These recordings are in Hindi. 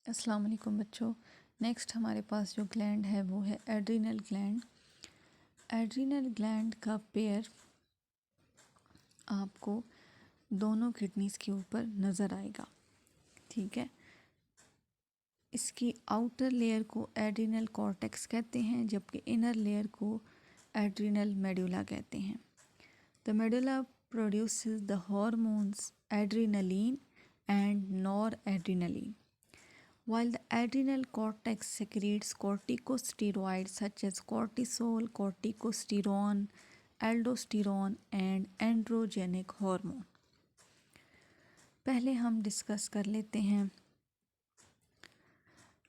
अस्सलाम वालेकुम बच्चों। नेक्स्ट हमारे पास जो ग्लैंड है वो है एड्रीनल ग्लैंड। एड्रीनल ग्लैंड का पेयर आपको दोनों किडनीज़ के ऊपर नज़र आएगा, ठीक है। इसकी आउटर लेयर को एड्रीनल कॉर्टेक्स कहते हैं, जबकि इनर लेयर को एड्रीनल मेडुला कहते हैं। The medulla produces the hormones adrenaline and nor adrenaline, while the adrenal cortex secretes corticosteroids such as cortisol, corticosterone, aldosterone and androgenic hormone। पहले हम डिस्कस कर लेते हैं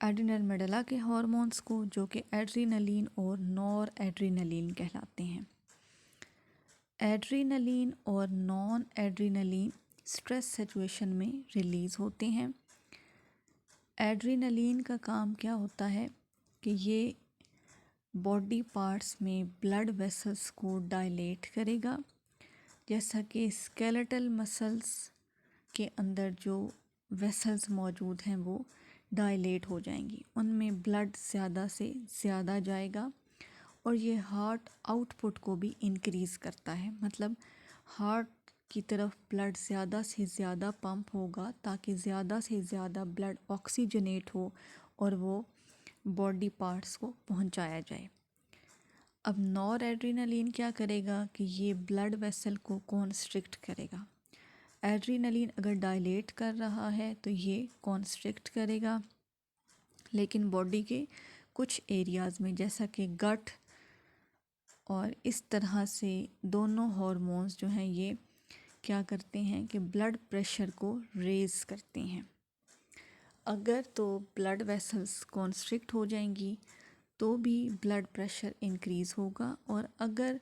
एड्रिनल मेडुला के हार्मोन्स को, जो कि एड्रीनलिन और नॉर एड्रीनलिन कहलाते हैं। एड्रीनलिन और नॉन एड्रीनलिन स्ट्रेस सिचुएशन में रिलीज़ होते हैं। एड्रीनलिन का काम क्या होता है कि ये बॉडी पार्ट्स में ब्लड वेसल्स को डायलेट करेगा, जैसा कि स्केलेटल मसल्स के अंदर जो वेसल्स मौजूद हैं वो डायलेट हो जाएंगी, उनमें ब्लड ज़्यादा से ज़्यादा जाएगा और ये हार्ट आउटपुट को भी इंक्रीज़ करता है। मतलब हार्ट की तरफ ब्लड ज़्यादा से ज़्यादा पंप होगा ताकि ज़्यादा से ज़्यादा ब्लड ऑक्सीजनेट हो और वो बॉडी पार्ट्स को पहुंचाया जाए। अब नॉर एड्रीनलिन क्या करेगा कि ये ब्लड वेसल को कॉन्स्ट्रिक्ट करेगा। एड्रीनलिन अगर डायलेट कर रहा है तो ये कॉन्स्ट्रिक्ट करेगा, लेकिन बॉडी के कुछ एरियाज़ में जैसा कि गट और इस तरह से दोनों हार्मोन्स जो हैं ये क्या करते हैं कि ब्लड प्रेशर को रेज़ करते हैं। अगर तो ब्लड वेसल्स कॉन्स्ट्रिक्ट हो जाएंगी तो भी ब्लड प्रेशर इंक्रीज़ होगा, और अगर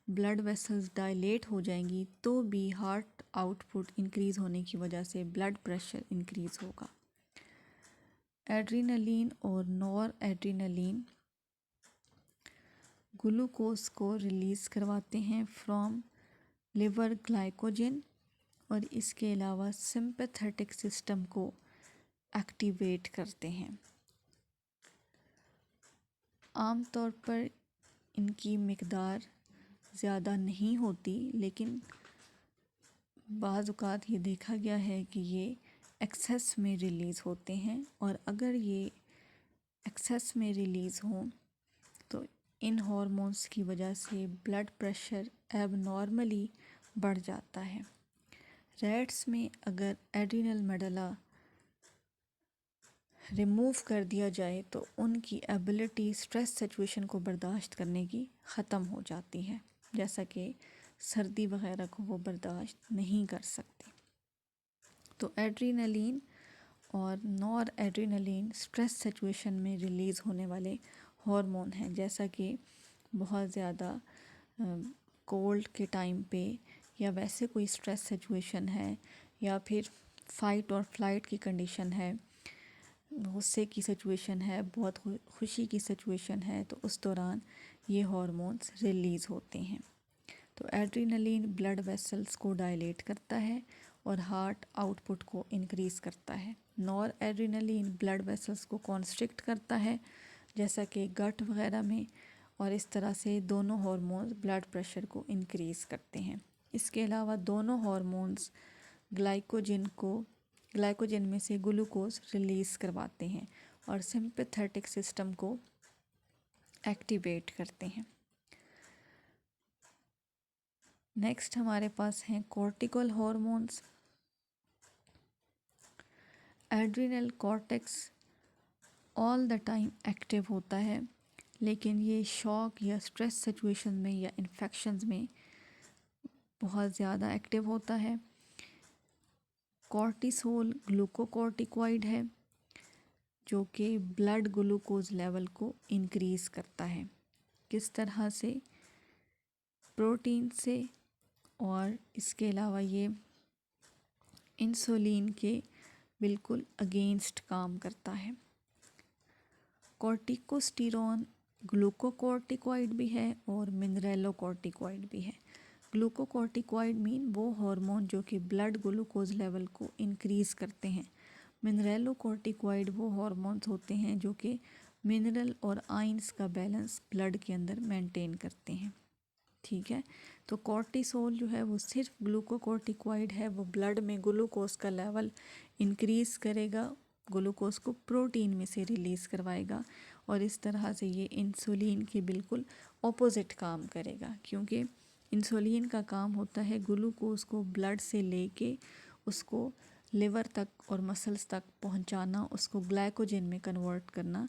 ब्लड वेसल्स डायलेट हो जाएंगी तो भी हार्ट आउटपुट इंक्रीज़ होने की वजह से ब्लड प्रेशर इंक्रीज़ होगा। एड्रीनलिन और नॉर एड्रीनलिन ग्लूकोज को रिलीज़ करवाते हैं फ्रॉम लिवर ग्लाइकोजन, और इसके अलावा सिंपैथेटिक सिस्टम को एक्टिवेट करते हैं। आमतौर पर इनकी मिकदार ज़्यादा नहीं होती, लेकिन बाज़ औक़ात ये देखा गया है कि ये एक्सेस में रिलीज़ होते हैं, और अगर ये एक्सेस में रिलीज़ हों तो इन हार्मोन्स की वजह से ब्लड प्रेशर एबनॉर्मली बढ़ जाता है। रैट्स में अगर एड्रिनल मेडुला रिमूव कर दिया जाए तो उनकी एबिलिटी स्ट्रेस सिचुएशन को बर्दाश्त करने की ख़त्म हो जाती है, जैसा कि सर्दी वगैरह को वो बर्दाश्त नहीं कर सकते। तो एड्रीनलिन और नॉर एड्रीनलिन स्ट्रेस सिचुएशन में रिलीज़ होने वाले हार्मोन हैं, जैसा कि बहुत ज़्यादा कोल्ड के टाइम पे या वैसे कोई स्ट्रेस सिचुएशन है या फिर फ़ाइट और फ्लाइट की कंडीशन है, गुस्से की सिचुएशन है, बहुत खुशी की सिचुएशन है, तो उस दौरान ये हार्मोन्स रिलीज़ होते हैं। तो एड्रीनलिन ब्लड वेसल्स को डायलेट करता है और हार्ट आउटपुट को इंक्रीज़ करता है। नॉर एड्रीनलिन ब्लड वेसल्स को कॉन्स्ट्रिक्ट करता है, जैसा कि गट वगैरह में, और इस तरह से दोनों हार्मोन्स ब्लड प्रेशर को इंक्रीज़ करते हैं। इसके अलावा दोनों हार्मोन्स ग्लाइकोजन में से ग्लूकोज रिलीज़ करवाते हैं और सिंपैथेटिक सिस्टम को एक्टिवेट करते हैं। नेक्स्ट हमारे पास हैं cortical hormones. Adrenal cortex all the time active होता है, लेकिन ये शॉक या स्ट्रेस सिचुएशन में या इन्फेक्शंस में बहुत ज़्यादा एक्टिव होता है। कॉर्टिसोल ग्लूकोकॉर्टिकॉइड है जो कि ब्लड ग्लूकोज लेवल को इंक्रीज़ करता है। किस तरह से? प्रोटीन से, और इसके अलावा ये इंसुलिन के बिल्कुल अगेंस्ट काम करता है। कॉर्टिकोस्टेरोन ग्लूकोकॉर्टिकॉइड भी है और मिनरेलोकॉर्टिकॉइड भी है। ग्लूकोकॉर्टिकॉइड मीन वो हार्मोन जो कि ब्लड ग्लूकोज लेवल को इंक्रीज़ करते हैं। मिनरेलोकॉर्टिकॉइड वो हार्मोन्स होते हैं जो कि मिनरल और आइंस का बैलेंस ब्लड के अंदर मेंटेन करते हैं। ठीक है, तो कॉर्टिसोल जो है वो सिर्फ ग्लूकोकॉर्टिकॉइड है, वो ब्लड में ग्लूकोज का लेवल इंक्रीज़ करेगा, ग्लूकोज को प्रोटीन में से रिलीज़ करवाएगा और इस तरह से ये इंसुलिन के बिल्कुल ऑपोजिट काम करेगा, क्योंकि इंसुलिन का काम होता है ग्लूकोज को ब्लड से लेके उसको लिवर तक और मसल्स तक पहुंचाना, उसको ग्लाइकोजन में कन्वर्ट करना,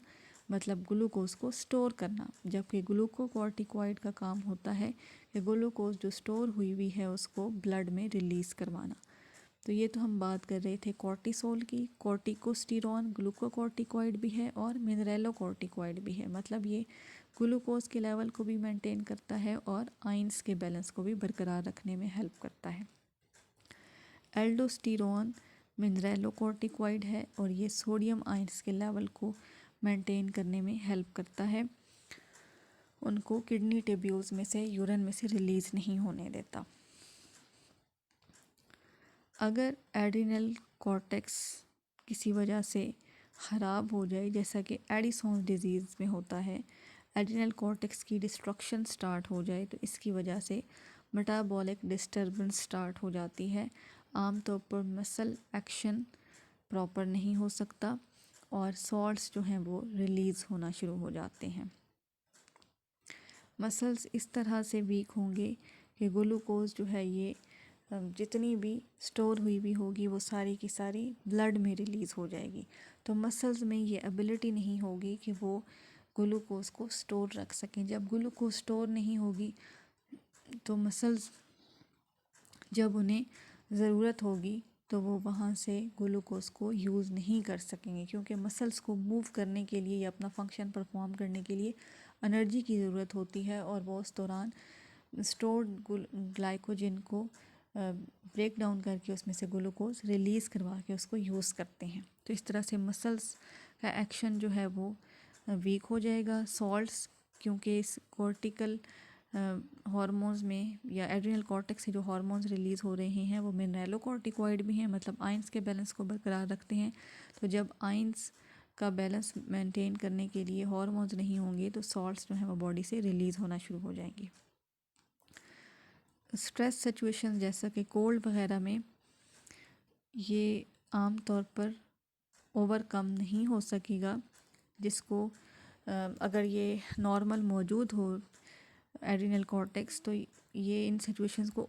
मतलब ग्लूकोज को स्टोर करना, जबकि ग्लूकोकॉर्टिकॉइड का काम होता है कि ग्लूकोज जो स्टोर हुई हुई है उसको ब्लड में रिलीज़ करवाना। तो ये तो हम बात कर रहे थे कॉर्टिसोल की। कॉर्टिकोस्टेरॉन ग्लूकोकॉर्टिकॉइड भी है और मिनरेलोकॉर्टिकॉइड भी है, मतलब ये ग्लूकोज के लेवल को भी मेंटेन करता है और आइंस के बैलेंस को भी बरकरार रखने में हेल्प करता है। एल्डोस्टेरॉन मिनरेलोकॉर्टिकॉइड है और ये सोडियम आइंस के लेवल को मेंटेन करने में हेल्प करता है, उनको किडनी ट्यूब्यूल्स में से यूरिन में से रिलीज़ नहीं होने देता। अगर एड्रिनल कॉर्टेक्स किसी वजह से ख़राब हो जाए, जैसा कि एडिसन्स डिजीज़ में होता है, एड्रिनल कॉर्टेक्स की डिस्ट्रक्शन स्टार्ट हो जाए तो इसकी वजह से मेटाबॉलिक डिस्टर्बेंस स्टार्ट हो जाती है। आमतौर पर मसल एक्शन प्रॉपर नहीं हो सकता और सॉल्ट्स जो हैं वो रिलीज़ होना शुरू हो जाते हैं। मसल्स इस तरह से वीक होंगे कि ग्लूकोज जो है ये जितनी भी स्टोर हुई भी होगी वो सारी की सारी ब्लड में रिलीज़ हो जाएगी। तो मसल्स में ये एबिलिटी नहीं होगी कि वो ग्लूकोज को स्टोर रख सकें। जब ग्लूकोज स्टोर नहीं होगी तो मसल्स जब उन्हें ज़रूरत होगी तो वो वहाँ से ग्लूकोज को यूज़ नहीं कर सकेंगे, क्योंकि मसल्स को मूव करने के लिए या अपना फंक्शन परफॉर्म करने के लिए एनर्जी की ज़रूरत होती है और वो उस दौरान स्टोर्ड ग्लाइकोजन को ब्रेक डाउन करके उसमें से ग्लूकोज रिलीज़ करवा के उसको यूज़ करते हैं। तो इस तरह से मसल्स का एक्शन जो है वो वीक हो जाएगा। सॉल्ट्स, क्योंकि इस कॉर्टिकल हार्मोन्स में या एड्रिनल कॉर्टेक्स से जो हार्मोन्स रिलीज़ हो रहे हैं वो मिनरेलोकॉर्टिकॉइड भी हैं, मतलब आइंस के बैलेंस को बरकरार रखते हैं। तो जब आइंस का बैलेंस मेंटेन करने के लिए हार्मोन्स नहीं होंगे तो सॉल्ट्स जो हैं वो बॉडी से रिलीज़ होना शुरू हो जाएंगी। स्ट्रेस सिचुएशन जैसा कि कोल्ड वगैरह में ये आम तौर पर ओवरकम नहीं हो सकेगा, जिसको अगर ये नॉर्मल मौजूद हो एड्रिनल कॉर्टेक्स तो ये इन सिचुएशंस को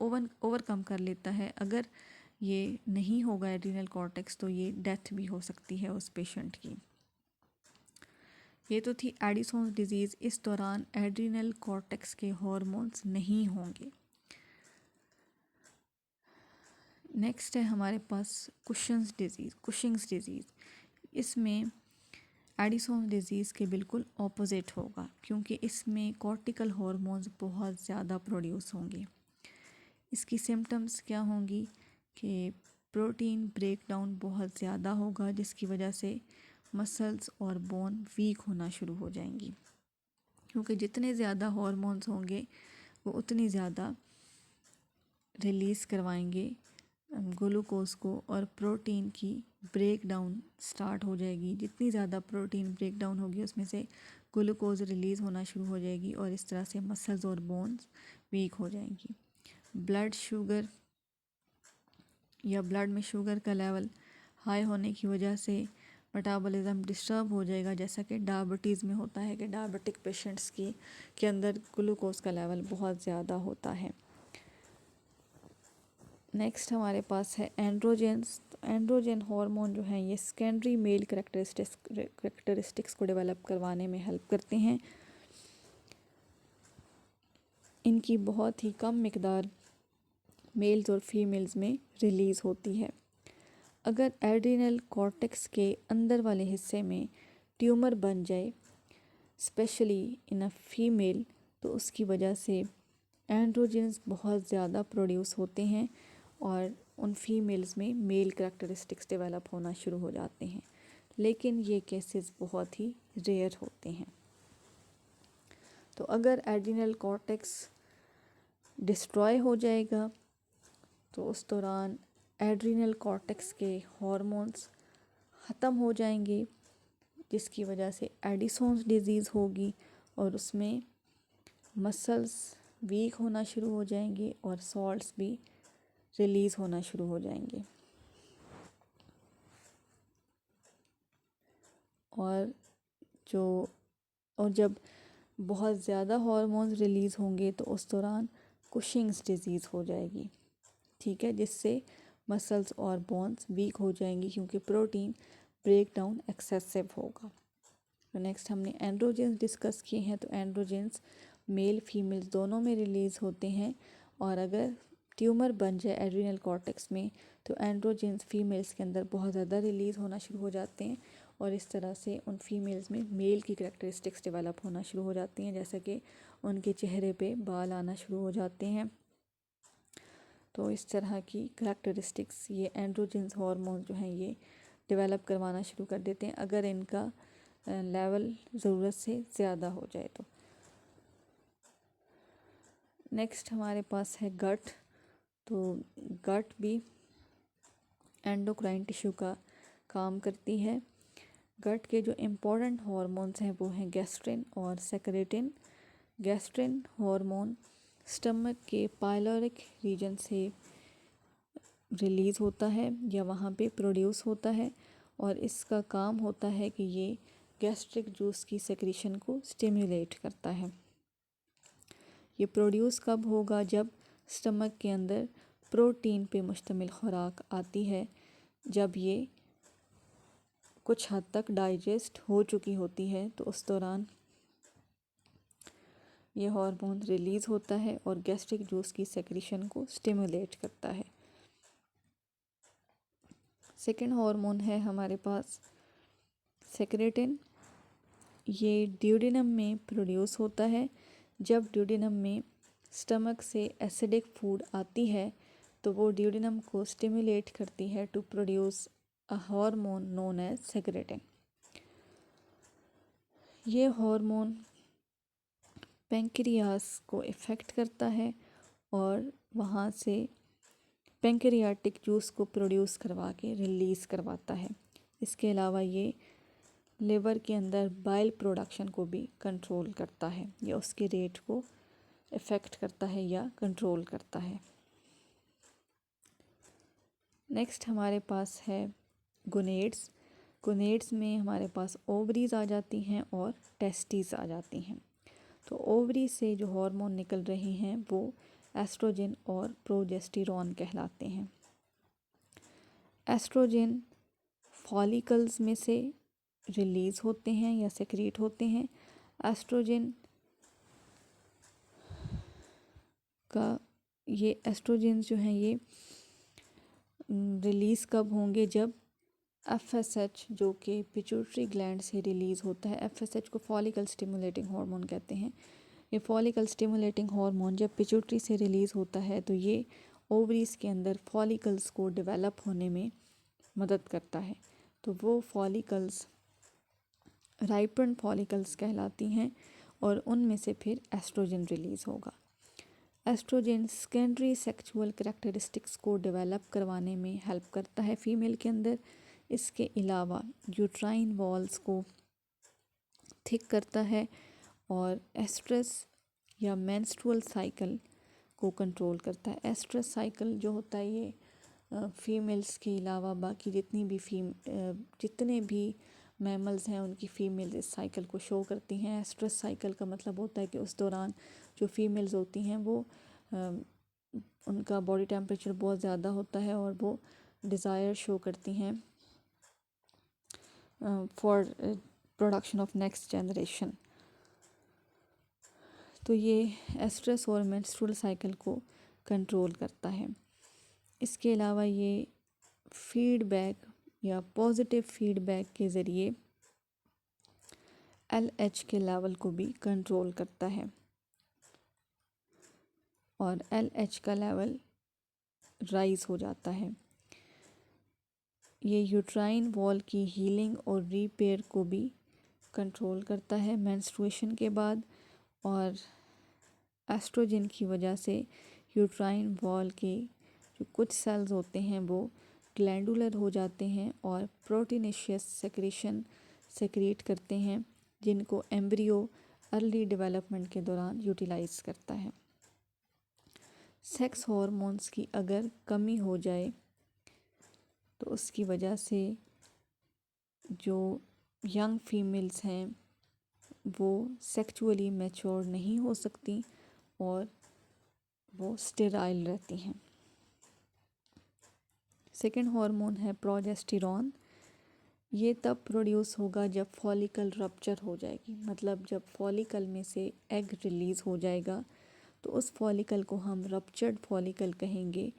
ओवरकम कर लेता है। अगर ये नहीं होगा एड्रिनल कॉर्टेक्स तो ये डेथ भी हो सकती है उस पेशेंट की। ये तो थी एडिसन्स डिजीज़। इस दौरान एड्रिनल कॉर्टेक्स के हार्मोन्स नहीं होंगे। नेक्स्ट है हमारे पास कुशिंग्स डिजीज़। इसमें एडिसन्स डिजीज़ के बिल्कुल ऑपोजिट होगा, क्योंकि इसमें कॉर्टिकल हार्मोन्स बहुत ज़्यादा प्रोड्यूस होंगे। इसकी सिम्टम्स क्या होंगी कि प्रोटीन ब्रेकडाउन बहुत ज़्यादा होगा, जिसकी वजह से मसल्स और बोन वीक होना शुरू हो जाएंगी, क्योंकि जितने ज़्यादा हार्मोन्स होंगे वो उतनी ज़्यादा रिलीज़ करवाएंगे ग्लूकोज को और प्रोटीन की ब्रेक डाउन स्टार्ट हो जाएगी। जितनी ज़्यादा प्रोटीन ब्रेक डाउन होगी उसमें से ग्लूकोज रिलीज़ होना शुरू हो जाएगी और इस तरह से मसल्स और बोन्स वीक हो जाएंगी। ब्लड शुगर या ब्लड में शुगर का लेवल हाई होने की वजह से मेटाबॉलिज्म डिस्टर्ब हो जाएगा, जैसा कि डायबिटीज़ में होता है कि डायबिटिक पेशेंट्स के अंदर ग्लूकोज का लेवल बहुत ज़्यादा होता है। नेक्स्ट हमारे पास है एंड्रोजेंस। एंड्रोजन हार्मोन जो हैं ये सेकेंडरी मेल करेक्टरिस्टिक्स को डेवलप करवाने में हेल्प करते हैं। इनकी बहुत ही कम मिकदार मेल्स और फीमेल्स में रिलीज़ होती है। अगर एड्रिनल कॉर्टेक्स के अंदर वाले हिस्से में ट्यूमर बन जाए, स्पेशली इन अ फीमेल, तो उसकी वजह से एंड्रोजेंस बहुत ज़्यादा प्रोड्यूस होते हैं और उन फीमेल्स में मेल करैक्टरिस्टिक्स डेवलप होना शुरू हो जाते हैं, लेकिन ये केसेस बहुत ही रेयर होते हैं। तो अगर एड्रिनल कॉर्टेक्स डिस्ट्रॉय हो जाएगा तो उस दौरान एड्रिनल कॉर्टेक्स के हार्मोन्स ख़त्म हो जाएंगे, जिसकी वजह से एडिसन्स डिजीज़ होगी और उसमें मसल्स वीक होना शुरू हो जाएंगे और सॉल्ट्स भी रिलीज़ होना शुरू हो जाएंगे। और जब बहुत ज़्यादा हार्मोन्स रिलीज़ होंगे तो उस दौरान कुशिंग्स डिजीज़ हो जाएगी, ठीक है, जिससे मसल्स और बोन्स वीक हो जाएंगी क्योंकि प्रोटीन ब्रेक डाउन एक्सेसिव होगा। तो नेक्स्ट हमने एंड्रोजेंस डिस्कस किए हैं। तो एंड्रोजेंस मेल फीमेल्स दोनों में रिलीज़ होते हैं और अगर ट्यूमर बन जाए एड्रिनल कॉर्टेक्स में तो एंड्रोजेंस फीमेल्स के अंदर बहुत ज़्यादा रिलीज़ होना शुरू हो जाते हैं और इस तरह से उन फीमेल्स में मेल की करैक्टरिस्टिक्स डेवलप होना शुरू हो जाती हैं, जैसे कि उनके चेहरे पे बाल आना शुरू हो जाते हैं। तो इस तरह की करैक्टरिस्टिक्स ये एंड्रोजेंस हार्मोन जो हैं ये डेवलप करवाना शुरू कर देते हैं अगर इनका लेवल ज़रूरत से ज़्यादा हो जाए तो। नेक्स्ट हमारे पास है गट। तो गट भी एंडोक्राइन टिश्यू का काम करती है। गट के जो इम्पोर्टेंट हार्मोन्स हैं वो हैं गैस्ट्रिन और सेक्रेटिन। गैस्ट्रिन हार्मोन स्टमक के पाइलोरिक रीजन से रिलीज़ होता है या वहाँ पे प्रोड्यूस होता है और इसका काम होता है कि ये गैस्ट्रिक जूस की सेक्रीशन को स्टिम्युलेट करता है। ये प्रोड्यूस कब होगा? जब स्टमक के अंदर प्रोटीन पे मुश्तमिल खुराक आती है, जब ये कुछ हद तक डाइजेस्ट हो चुकी होती है तो उस दौरान ये हार्मोन रिलीज़ होता है और गैस्ट्रिक जूस की सेक्रीशन को स्टिम्युलेट करता है। सेकेंड हार्मोन है हमारे पास सेक्रेटिन। ये ड्यूडेनम में प्रोड्यूस होता है। जब ड्यूडेनम में स्टमक से एसिडिक फूड आती है तो वो ड्यूडेनम को स्टिम्युलेट करती है to produce a hormone known as secretin. ये हार्मोन पेंक्रियास को इफ़ेक्ट करता है और वहाँ से पेंक्रियाटिक जूस को प्रोड्यूस करवा के रिलीज़ करवाता है। इसके अलावा ये लिवर के अंदर बाइल प्रोडक्शन को भी कंट्रोल करता है या उसके रेट को इफ़ेक्ट करता है या कंट्रोल करता है। नेक्स्ट हमारे पास है गोनेड्स। गोनेड्स में हमारे पास ओवरीज आ जाती हैं और टेस्टिस आ जाती हैं। तो ओवरी से जो हार्मोन निकल रहे हैं वो एस्ट्रोजन और प्रोजेस्टेरॉन कहलाते हैं। एस्ट्रोजन फॉलिकल्स में से रिलीज़ होते हैं या सेक्रीट होते हैं। एस्ट्रोजन का ये एस्ट्रोजेंस जो हैं ये रिलीज़ कब होंगे? जब FSH जो कि पिट्यूटरी ग्लैंड से रिलीज़ होता है। FSH को फॉलिकल स्टिमुलेटिंग हार्मोन कहते हैं। ये फॉलिकल स्टिमुलेटिंग हार्मोन जब पिट्यूटरी से रिलीज़ होता है तो ये ओवरीज के अंदर फॉलिकल्स को डेवलप होने में मदद करता है। तो वो फॉलिकल्स राइपेंड फॉलिकल्स कहलाती हैं और उनमें से फिर एस्ट्रोजन रिलीज़ होगा। एस्ट्रोजन सेकेंडरी सेक्सुअल करैक्टरिस्टिक्स को डेवलप करवाने में हेल्प करता है फीमेल के अंदर। इसके अलावा यूट्राइन वॉल्स को थिक करता है और एस्ट्रस या मेंस्ट्रुअल साइकिल को कंट्रोल करता है। एस्ट्रस साइकिल जो होता है ये फीमेल्स के अलावा बाकी जितने भी मैमल्स हैं उनकी फीमेल्स इस साइकिल को शो करती हैं। एस्ट्रस साइकिल का मतलब होता है कि उस दौरान जो फीमेल्स होती हैं वो उनका बॉडी टेम्परेचर बहुत ज़्यादा होता है और वो डिज़ायर शो करती हैं for production of next generation. तो ये एस्ट्रस और मेंस्ट्रुअल साइकिल को कंट्रोल करता है। इसके अलावा ये फीडबैक या पॉजिटिव फीडबैक के ज़रिए LH के लेवल को भी कंट्रोल करता है और LH का लेवल राइज हो जाता है। ये यूट्राइन वॉल की हीलिंग और रिपेयर को भी कंट्रोल करता है मेंस्ट्रुएशन के बाद। और एस्ट्रोजन की वजह से यूट्राइन वॉल के जो कुछ सेल्स होते हैं वो ग्लैंडुलर हो जाते हैं और प्रोटीनेशियस सेक्रेशन सेक्रेट करते हैं, जिनको एम्ब्रियो अर्ली डेवलपमेंट के दौरान यूटिलाइज करता है। सेक्स हॉर्मोन्स की अगर कमी हो जाए तो उसकी वजह से जो यंग फीमेल्स हैं वो सेक्सुअली मैच्योर नहीं हो सकती और वो स्टेराइल रहती हैं। सेकेंड हार्मोन है प्रोजेस्टेरॉन। ये तब प्रोड्यूस होगा जब फॉलिकल रप्चर हो जाएगी, मतलब जब फॉलिकल में से एग रिलीज़ हो जाएगा तो उस फॉलिकल को हम रप्चर्ड फॉलिकल कहेंगे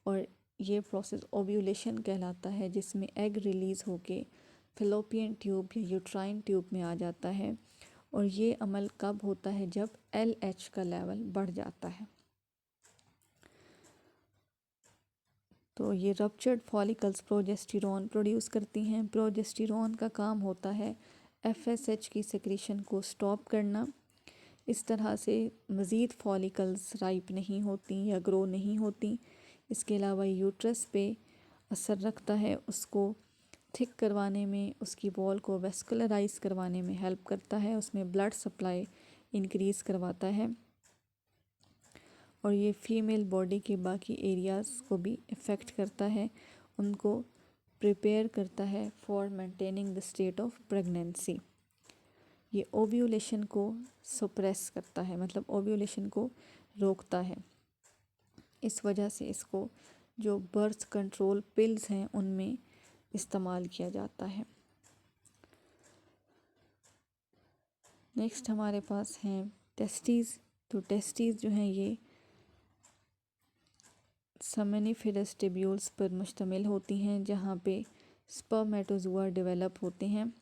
और ये प्रोसेस ओव्यूलेशन कहलाता है, जिसमें एग रिलीज़ होके फैलोपियन ट्यूब या यूट्राइन ट्यूब में आ जाता है। और ये अमल कब होता है? जब LH का लेवल बढ़ जाता है। तो ये रप्चर्ड फॉलिकल्स प्रोजेस्टेरॉन प्रोड्यूस करती हैं। प्रोजेस्टेरॉन का काम होता है FSH की सेक्रेशन को स्टॉप करना। इस तरह से मज़ीद फॉलिकल्स राइप नहीं होती या ग्रो नहीं होती। इसके अलावा यूट्रस पे असर रखता है, उसको थिक करवाने में, उसकी वॉल को वेस्कुलराइज करवाने में हेल्प करता है, उसमें ब्लड सप्लाई इंक्रीज़ करवाता है और ये फीमेल बॉडी के बाकी एरियाज़ को भी इफ़ेक्ट करता है, उनको प्रिपेयर करता है for maintaining the state of pregnancy. ये ओव्यूलेशन को सप्रेस करता है, मतलब ओव्यूलेशन को रोकता है। इस वजह से इसको जो बर्थ कंट्रोल पिल्स हैं उनमें इस्तेमाल किया जाता है। नेक्स्ट हमारे पास हैं टेस्टीज़। तो टेस्टीज़ जो हैं ये सेमेनिफेरस टिब्यूल्स पर मुश्तमिल होती हैं, जहाँ पे स्पर्मेटोजुआ डेवलप होते हैं।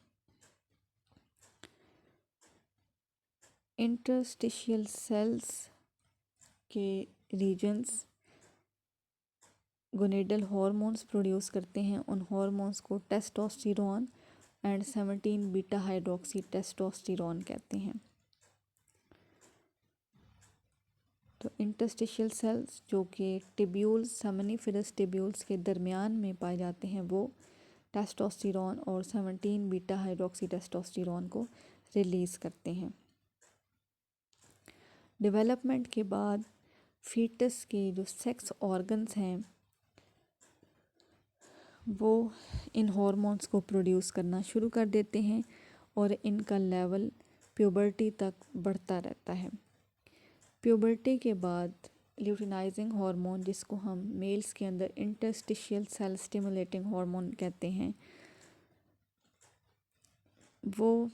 इंटरस्टिशियल सेल्स के रीजन्स गोनेडल हार्मोन्स प्रोड्यूस करते हैं। उन हार्मोन्स को testosterone and 17 beta hydroxy testosterone कहते हैं। तो इंटरस्टिशियल सेल्स जो कि टिब्यूल्स सेमेनिफेरस टिब्यूल्स के दरमियान में पाए जाते हैं, वो टेस्टोस्टेरोन और 17 बीटा हाइड्रोक्सी टेस्टोस्टेरोन को रिलीज़ करते हैं। डेवलपमेंट के बाद फीटस के जो सेक्स ऑर्गन्स हैं वो इन हार्मोन्स को प्रोड्यूस करना शुरू कर देते हैं और इनका लेवल प्यूबर्टी तक बढ़ता रहता है। प्यूबर्टी के बाद ल्यूटिनाइजिंग हार्मोन, जिसको हम मेल्स के अंदर इंटरस्टिशियल सेल स्टिमुलेटिंग हार्मोन कहते हैं, वो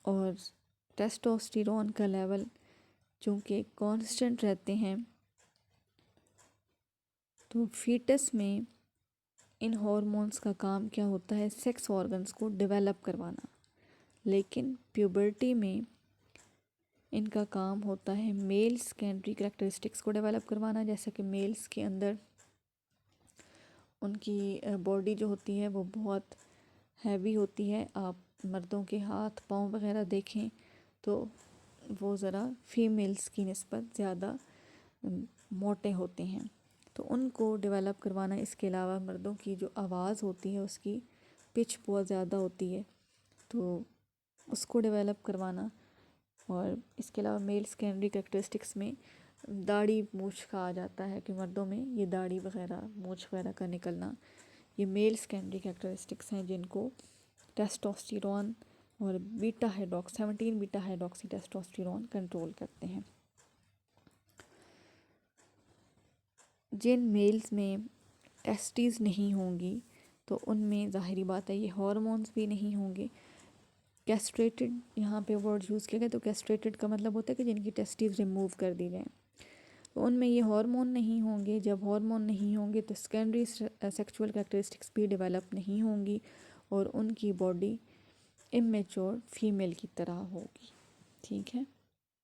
और टेस्टोस्टेरोन का लेवल चूँकि कांस्टेंट रहते हैं, तो फीटस में इन हार्मोन्स का काम क्या होता है? सेक्स ऑर्गन्स को डेवलप करवाना। लेकिन प्यूबर्टी में इनका काम होता है मेल सेकेंडरी कैरेक्टरिस्टिक्स को डेवलप करवाना, जैसा कि मेल्स के अंदर उनकी बॉडी जो होती है वो बहुत हैवी होती है। आप मर्दों के हाथ पाँव वगैरह देखें तो वो ज़रा फीमेल्स की निस्बत ज़्यादा मोटे होते हैं, तो उनको डेवलप करवाना। इसके अलावा मर्दों की जो आवाज़ होती है उसकी पिच बहुत ज़्यादा होती है, तो उसको डेवलप करवाना। और इसके अलावा मेल सेकेंडरी कैरेक्टरिस्टिक्स में दाढ़ी मूछ का आ जाता है कि मर्दों में ये दाढ़ी वगैरह मूछ वगैरह का निकलना, ये मेल सेकेंडरी कैरेक्टरिस्टिक्स हैं जिनको टेस्टोस्टेरोन और 17 बीटा हाइड्रोक्सी टेस्टोस्टेरोन कंट्रोल करते हैं। जिन मेल्स में टेस्टीज़ नहीं होंगी तो उनमें ज़ाहिरी बात है ये हार्मोन्स भी नहीं होंगे। कैस्ट्रेटेड यहाँ पे वर्ड यूज़ किया गया, तो कैस्ट्रेटेड का मतलब होता है कि जिनकी टेस्टीज़ रिमूव कर दी जाएँ, तो उनमें ये हार्मोन नहीं होंगे। जब हार्मोन नहीं होंगे तो सेकेंडरी सेक्सुअल कैरेक्टरिस्टिक्स भी डेवलप नहीं होंगी और उनकी बॉडी इमेच्योर फीमेल की तरह होगी। ठीक है।